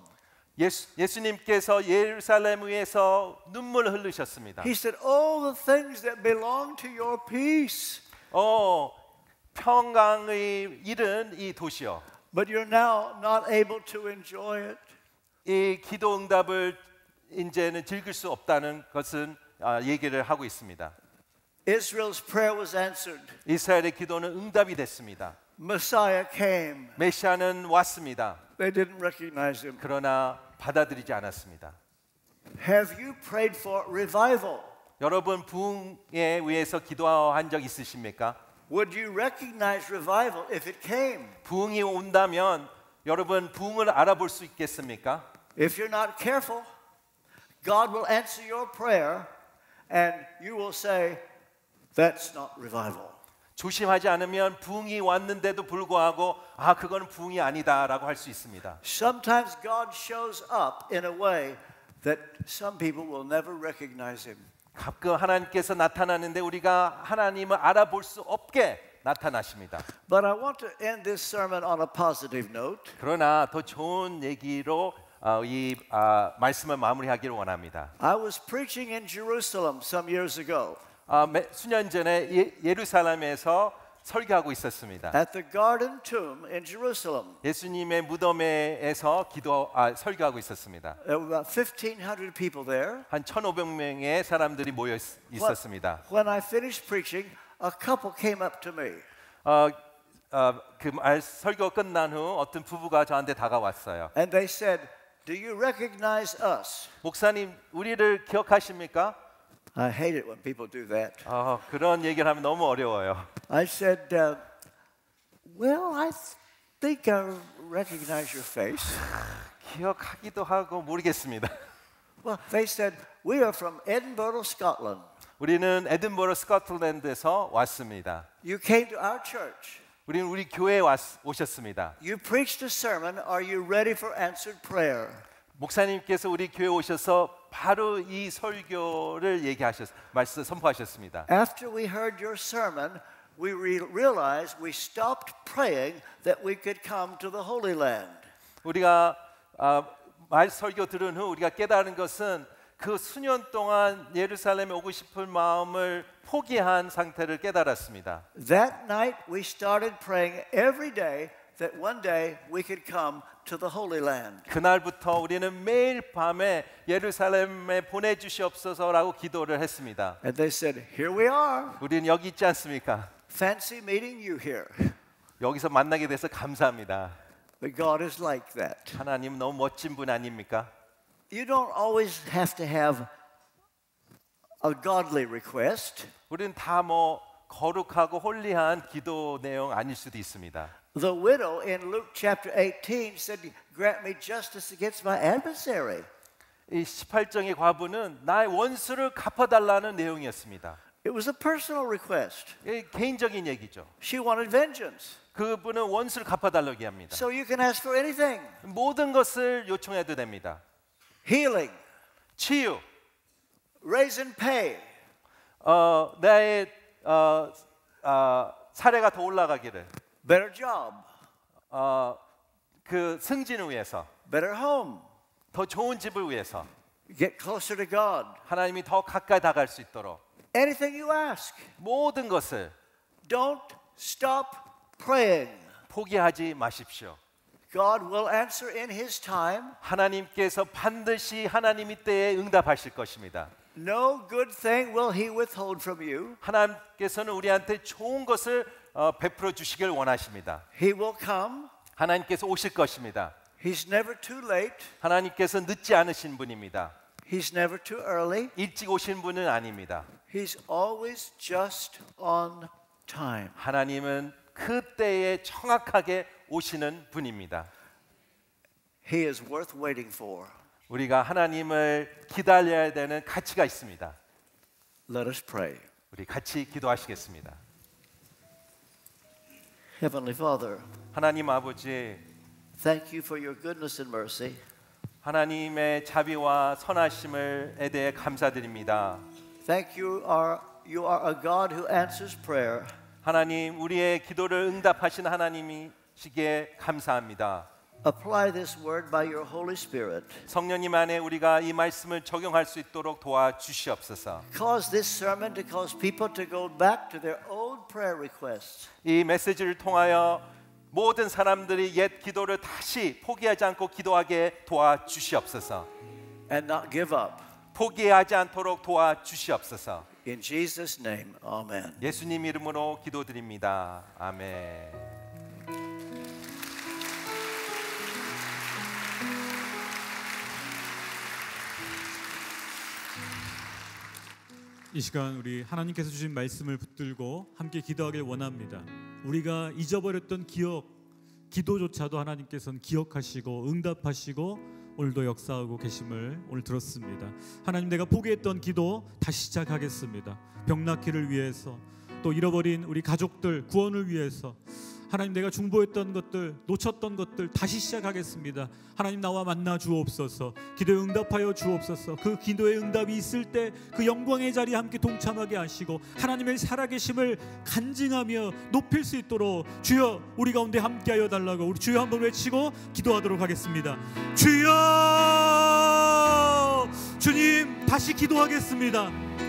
예수님께서 예루살렘 위에서 눈물을 흘리셨습니다. He said, "All the things that belong to your peace." 평강의 잃은 이 도시여. But you're now not able to enjoy it. 이 기도 응답을 이제는 즐길 수 없다는 것은 얘기를 하고 있습니다. Israel's prayer was answered. 이스라엘의 기도는 응답이 됐습니다. Messiah came. 메시아는 왔습니다. They didn't recognize him. 그러나 받아들이지 않았습니다. Have you prayed for revival? 여러분 부흥에 위해서 기도한 적 있으십니까? Would you recognize revival if it came? 부흥이 온다면 여러분 부흥을 알아볼 수 있겠습니까? If you're not careful, God will answer your prayer and you will say, "That's not revival." 조심하지 않으면 부흥이 왔는데도 불구하고 그건 부흥이 아니다라고 할 수 있습니다. Sometimes God shows up in a way that some people will never recognize him. 가끔 하나님께서 나타나는데 우리가 하나님을 알아볼 수 없게 나타나십니다. But I want to end this sermon on a positive note. 그러나 더 좋은 얘기로 이 말씀을 마무리하기를 원합니다. I was preaching in Jerusalem some years ago. 수년 전에 예루살렘에서 설교하고 있었습니다. At the Garden Tomb in Jerusalem. 예수님의 무덤에서 설교하고 있었습니다. There were about 1,500 people there. 한 1,500명의 사람들이 모여 있었습니다. When I finished preaching, a couple came up to me. 그 설교 끝난 후 어떤 부부가 저한테 다가왔어요. And they said, "Do you recognize us?" 목사님, 우리를 기억하십니까? I hate it when people do that. 그런 얘기를 하면 너무 어려워요. I said, "Well, I think I recognize your face." 기억하기도 하고 모르겠습니다. Well, they said, "We are from Edinburgh, Scotland." 우리는 에든버러 스코틀랜드에서 왔습니다. You came to our church. 우리는 우리 교회에 오셨습니다. You preached a sermon. Are you ready for answered prayer? 목사님께서 우리 교회 오셔서 바로 이 설교를 말씀 선포하셨습니다. After we heard your sermon, we realized we stopped praying that we could come to the Holy Land. 우리가 설교 들은 후 우리가 깨달은 것은 그 수년 동안 예루살렘에 오고 싶은 마음을 포기한 상태를 깨달았습니다. That night we started praying every day that one day we could come to the Holy Land. 그날부터 우리는 매일 밤에 예루살렘에 보내주시옵소서라고 기도를 했습니다. And they said, "Here we are. 우리는 여기 있지 않습니까? Fancy meeting you here." 여기서 만나게 돼서 감사합니다. But God is like that. 하나님 너무 멋진 분 아닙니까? You don't always have to have a godly request. 우리는 다 거룩하고 홀리한 기도 내용 아닐 수도 있습니다. The widow in Luke chapter 18 said, "Grant me justice against my adversary." 이 18장의 과부는 나의 원수를 갚아달라는 내용이었습니다. It was a personal request. 개인적인 얘기죠. She wanted vengeance. 그분은 원수를 갚아달라고 합니다. So you can ask for anything. 모든 것을 요청해도 됩니다. Healing. 치유, raise in pay, 나의 사례가 더 올라가기를, better job, 그 승진을 위해서, better home, 더 좋은 집을 위해서, get closer to God. 하나님이 더 가까이 다가갈 수 있도록 Anything you ask, 모든 것을 don't stop praying. 포기하지 마십시오. God will answer in His time. 하나님께서 반드시 하나님의 때에 응답하실 것입니다. No good thing will He withhold from you. 하나님께서는 우리한테 좋은 것을 베풀어 주시길 원하십니다. He will come. 하나님께서 오실 것입니다. He's never too late. 하나님께서 늦지 않으신 분입니다. He's never too early. 일찍 오신 분은 아닙니다. He's always just on time. 하나님은 그 때에 정확하게 오시는 분입니다. He is worth waiting for. 우리가 하나님을 기다려야 되는 가치가 있습니다. Let us pray. 우리 같이 기도하시겠습니다. Heavenly Father, 하나님 아버지, thank you for your goodness and mercy. 하나님의 자비와 선하심에 대해 감사드립니다. Thank you are a God who answers prayer. 하나님, 우리의 기도를 응답하신 하나님이시기에 감사합니다. Apply this word by your Holy Spirit. 성령님 안에 우리가 이 말씀을 적용할 수 있도록 도와주시옵소서. Cause this sermon to cause people to go back to their old prayer requests. 이 메시지를 통하여 모든 사람들이 옛 기도를 다시 포기하지 않고 기도하게 도와주시옵소서. And not give up. 포기하지 않도록 도와주시옵소서. In Jesus' name, amen. 예수님 이름으로 기도드립니다. 아멘. 이 시간 우리 하나님께서 주신 말씀을 붙들고 함께 기도하길 원합니다. 우리가 잊어버렸던 기도조차도 하나님께서는 기억하시고 응답하시고 오늘도 역사하고 계심을 오늘 들었습니다. 하나님, 내가 포기했던 기도 다시 시작하겠습니다. 병 낫기를 위해서, 또 잃어버린 우리 가족들 구원을 위해서, 하나님, 내가 중보했던 것들, 놓쳤던 것들 다시 시작하겠습니다. 하나님, 나와 만나 주옵소서. 기도에 응답하여 주옵소서. 그 기도의 응답이 있을 때 그 영광의 자리에 함께 동참하게 하시고 하나님의 살아계심을 간증하며 높일 수 있도록 주여 우리 가운데 함께하여 달라고 우리 주여 한번 외치고 기도하도록 하겠습니다. 주여, 주님, 다시 기도하겠습니다.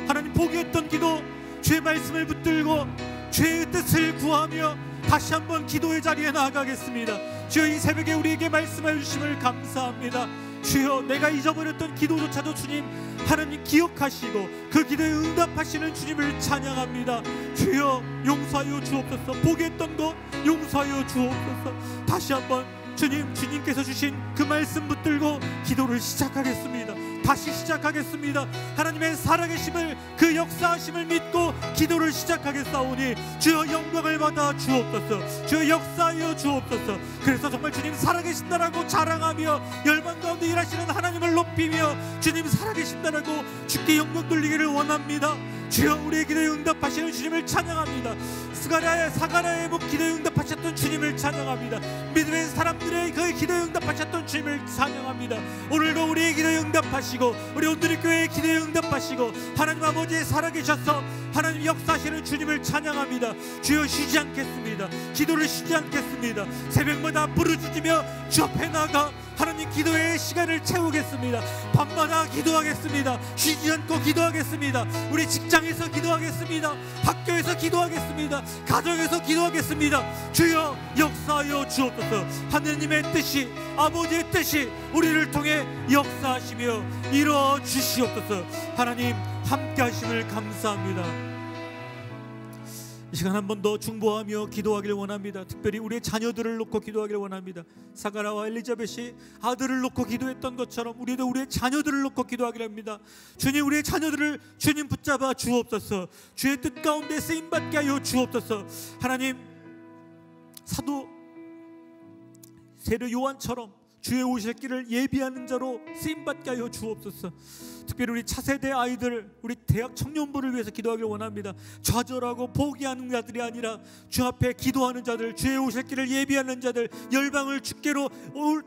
하나님, 포기했던 기도, 주의 말씀을 붙들고 주의 뜻을 구하며 다시 한번 기도의 자리에 나아가겠습니다. 주여, 이 새벽에 우리에게 말씀해 주심을 감사합니다. 주여, 내가 잊어버렸던 기도조차도 주님 하나님 기억하시고 그 기도에 응답하시는 주님을 찬양합니다. 주여, 용서하여 주옵소서. 포기했던 것 용서하여 주옵소서. 다시 한번 주님께서 주신 그 말씀 붙들고 기도를 시작하겠습니다. 다시 시작하겠습니다. 하나님의 살아계심을, 그 역사하심을 믿고 기도를 시작하겠사오니 주여 영광을 받아 주옵소서. 주여 역사하여 주옵소서. 그래서 정말 주님 살아계신다라고 자랑하며 열방 가운데 일하시는 하나님을 높이며 주님 살아계신다라고 주께 영광 돌리기를 원합니다. 주여, 우리의 기도에 응답하시는 주님을 찬양합니다. 사가랴의 목 기도에 응답하셨던 주님을 찬양합니다. 믿음의 사람들의 그 기도에 응답하셨던 주님을 찬양합니다. 오늘도 우리의 기도에 응답하시고 우리 온누리 교회의 기도에 응답하시고 하나님 아버지의 살아계셔서 하나님 역사하시는 주님을 찬양합니다. 주여, 쉬지 않겠습니다. 기도를 쉬지 않겠습니다. 새벽마다 부르짖으며 주 앞에 나가 하나님 기도의 시간을 채우겠습니다. 밤마다 기도하겠습니다. 쉬지 않고 기도하겠습니다. 우리 직장에서 기도하겠습니다. 학교에서 기도하겠습니다. 가정에서 기도하겠습니다. 주여 역사하여 주옵소서. 하느님의 뜻이, 아버지의 뜻이 우리를 통해 역사하시며 이루어 주시옵소서. 하나님 함께 하심을 감사합니다. 이 시간 한 번 더 중보하며 기도하기를 원합니다. 특별히 우리의 자녀들을 놓고 기도하기를 원합니다. 사가랴와 엘리자벳이 아들을 놓고 기도했던 것처럼 우리도 우리의 자녀들을 놓고 기도하기를 합니다. 주님, 우리의 자녀들을 주님 붙잡아 주옵소서. 주의 뜻 가운데 쓰임받게 하여 주옵소서. 하나님, 사도 세례 요한처럼 주의 오실 길을 예비하는 자로 쓰임받게 하여 주옵소서. 특별히 우리 차세대 아이들, 우리 대학 청년부를 위해서 기도하기를 원합니다. 좌절하고 포기하는 자들이 아니라 주 앞에 기도하는 자들, 주의 오실 길을 예비하는 자들, 열방을 주께로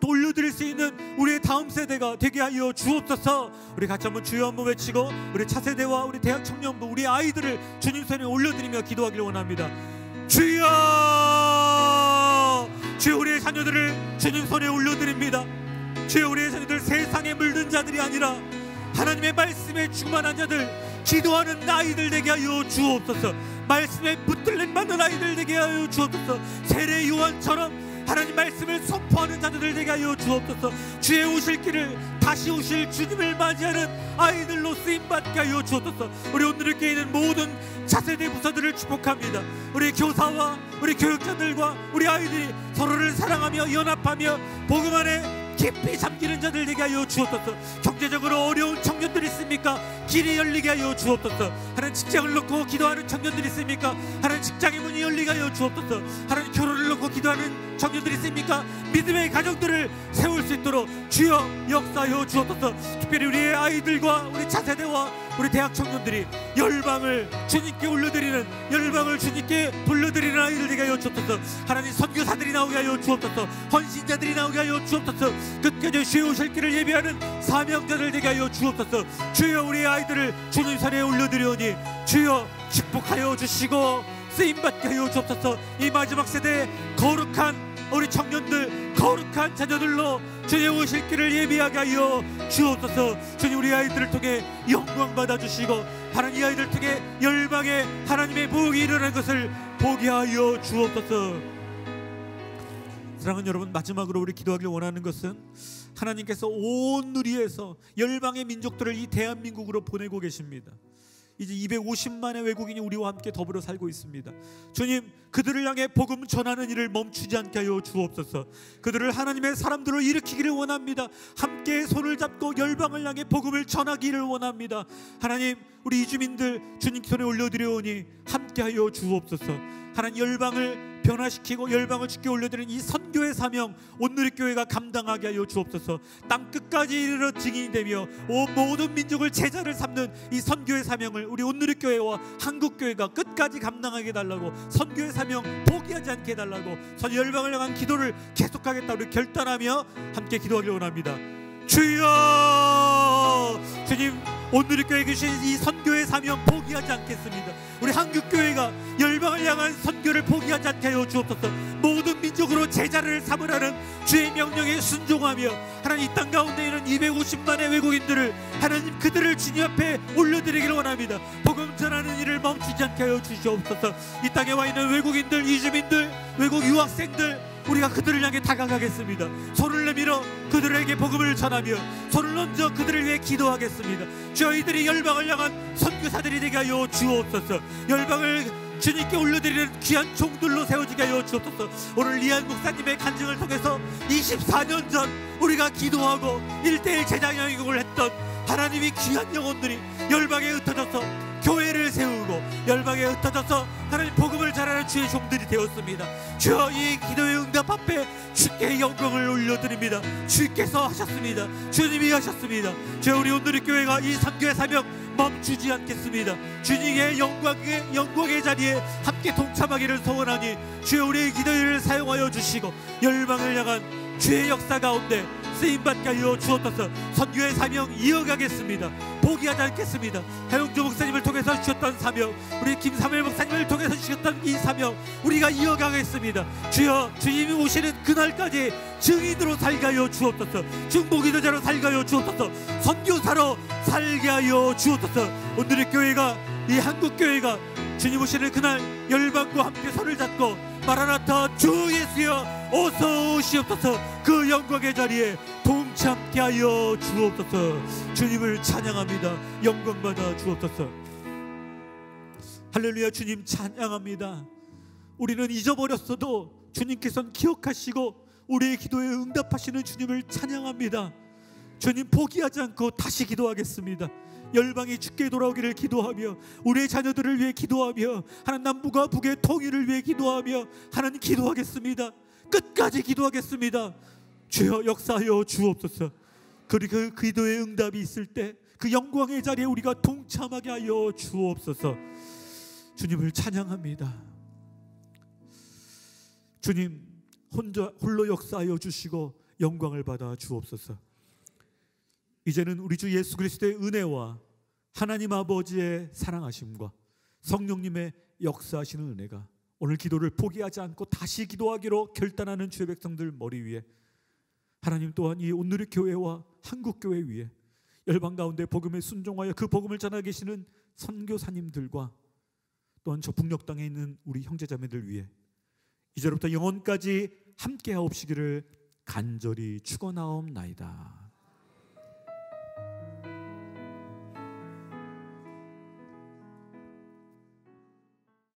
돌려드릴 수 있는 우리의 다음 세대가 되게 하여 주옵소서. 우리 같이 한번 주여 한번 외치고 우리 차세대와 우리 대학 청년부, 우리 아이들을 주님 손에 올려드리며 기도하기를 원합니다. 주여, 주여, 우리의 자녀들을 주님 손에 올려드립니다. 주여, 우리의 자녀들 세상에 물든 자들이 아니라 하나님의 말씀에 충만한 자들, 기도하는 아이들 되게 하여 주옵소서. 말씀에 붙들림 받는 아이들 되게 하여 주옵소서. 세례 요한처럼 하나님 말씀을 선포하는 자들 되게 하여 주옵소서. 주의 오실 길을, 다시 오실 주님을 맞이하는 아이들로 쓰임받게 하여 주옵소서. 우리 오늘 교회에 있는 모든 차세대 부서들을 축복합니다. 우리 교사와 우리 교육자들과 우리 아이들이 서로를 사랑하며 연합하며 복음 안에 깊이 잠기는 자들 되게 하여 주옵소서. 경제적으로 어려운 청년들이 있습니까? 길이 열리게 하여 주옵소서. 하나님 직장을 놓고 기도하는 청년들이 있습니까? 하나님 직장의 문이 열리게 하여 주옵소서. 하나님 결혼을 놓고 기도하는 청년들이 있습니까? 믿음의 가정들을 세울 수 있도록 주여 역사하여 주옵소서. 특별히 우리의 아이들과 우리 차세대와 우리 대학 청년들이 열방을 주님께 올려드리는, 열방을 주님께 돌려드리는 아이들 되게 하여 주옵소서. 하나님 선교사들이 나오게 하여 주옵소서. 헌신자들이 나오게 하여 주옵소서. 끝까지 주의 오실 길을 예비하는 사명자들 되게 하여 주옵소서. 주여, 우리의 아이들을 주님 손에 올려드리오니 주여 축복하여 주시고 쓰임받게 하여 주옵소서. 이 마지막 세대에 거룩한 우리 청년들, 거룩한 자녀들로 주의 오실 길을 예비하게 하여 주옵소서. 주님, 우리 아이들을 통해 영광 받아주시고 하나님, 이 아이들을 통해 열방에 하나님의 부흥이 일어난 것을 보게 하여 주옵소서. 사랑하는 여러분, 마지막으로 우리 기도하길 원하는 것은 하나님께서 온 누리에서 열방의 민족들을 이 대한민국으로 보내고 계십니다. 이제 250만의 외국인이 우리와 함께 더불어 살고 있습니다. 주님, 그들을 향해 복음 전하는 일을 멈추지 않게 하여 주옵소서. 그들을 하나님의 사람들로 일으키기를 원합니다. 함께 손을 잡고 열방을 향해 복음을 전하기를 원합니다. 하나님, 우리 이주민들 주님 손에 올려드려오니 함께 하여 주옵소서. 하나님, 열방을 변화시키고 열방을 주께 올려드리는 이 선교의 사명, 온누리교회가 감당하게 하여 주옵소서. 땅 끝까지 이르러 증인이 되며 온 모든 민족을 제자를 삼는 이 선교의 사명을 우리 온누리교회와 한국교회가 끝까지 감당하게 해달라고, 선교의 사명 포기하지 않게 해달라고, 열방을 향한 기도를 계속하겠다 우리 결단하며 함께 기도하기를 원합니다. 주여, 주님, 온누리교회에 계신 이 선교의 사명 포기하지 않겠습니다. 우리 한국교회가 열방을 향한 선교를 포기하지 않게 하여 주옵소서. 모든 민족으로 제자를 삼으라는 주의 명령에 순종하며 하나님, 이 땅 가운데 있는 250만의 외국인들을 하나님, 그들을 주님 앞에 올려드리기를 원합니다. 복음 전하는 일을 멈추지 않게 하여 주시옵소서. 이 땅에 와 있는 외국인들, 이주민들, 외국 유학생들, 우리가 그들을 향해 다가가겠습니다. 손을 내밀어 그들에게 복음을 전하며 손을 얹어 그들을 위해 기도하겠습니다. 저희들이 열방을 향한 선교사들이 되게 하여 주옵소서. 열방을 주님께 올려드리는 귀한 종들로 세워지게 하여 주옵소서. 오늘 리안 목사님의 간증을 통해서 24년 전 우리가 기도하고 1:1 제자영역을 했던 하나님이 귀한 영혼들이 열방에 흩어져서 교회를 세우고 열방에 흩어져서 하나님 복음을 전하는 주의 종들이 되었습니다. 주여, 이 기도의 응답 앞에 주께 영광을 올려드립니다. 주께서 하셨습니다. 주님이 하셨습니다. 주여, 우리 온누리교회가 이 선교의 사명 멈추지 않겠습니다. 주님의 영광의 자리에 함께 동참하기를 소원하니 주여, 우리의 기도를 사용하여 주시고 열방을 향한 주의 역사 가운데 쓰임받게 하여 주옵소서. 선교의 사명 이어가겠습니다. 포기하지 않겠습니다. 하용조 목사님을 통해서 주셨던 사명, 우리 김사무엘 목사님을 통해서 주셨던 이 사명 우리가 이어가겠습니다. 주여, 주님이 오시는 그날까지 증인으로 살게 하여 주옵소서. 중보기도자로 살게 하여 주옵소서. 선교사로 살게 하여 주옵소서. 오늘의 교회가, 이 한국교회가 주님 오시는 그날 열방과 함께 손을 잡고 마라나타 주 예수여 어서 오시옵소서. 그 영광의 자리에 동참케 하여 주옵소서. 주님을 찬양합니다. 영광 받아 주옵소서. 할렐루야. 주님 찬양합니다. 우리는 잊어버렸어도 주님께서는 기억하시고 우리의 기도에 응답하시는 주님을 찬양합니다. 주님, 포기하지 않고 다시 기도하겠습니다. 열방이 주께 돌아오기를 기도하며 우리의 자녀들을 위해 기도하며 하나님, 남북과 북의 통일을 위해 기도하며 하나님 기도하겠습니다. 끝까지 기도하겠습니다. 주여 역사하여 주옵소서. 그리고 그 기도의 응답이 있을 때, 그 영광의 자리에 우리가 동참하게 하여 주옵소서. 주님을 찬양합니다. 주님 홀로 역사하여 주시고 영광을 받아 주옵소서. 이제는 우리 주 예수 그리스도의 은혜와 하나님 아버지의 사랑하심과 성령님의 역사하시는 은혜가 오늘 기도를 포기하지 않고 다시 기도하기로 결단하는 주의 백성들 머리 위에, 하나님 또한 이 온누리 교회와 한국교회 위에 열방 가운데 복음에 순종하여 그 복음을 전하고 계시는 선교사님들과 또한 저 북녘 땅에 있는 우리 형제자매들 위에 이제로부터 영원까지 함께 하옵시기를 간절히 축원하옵나이다.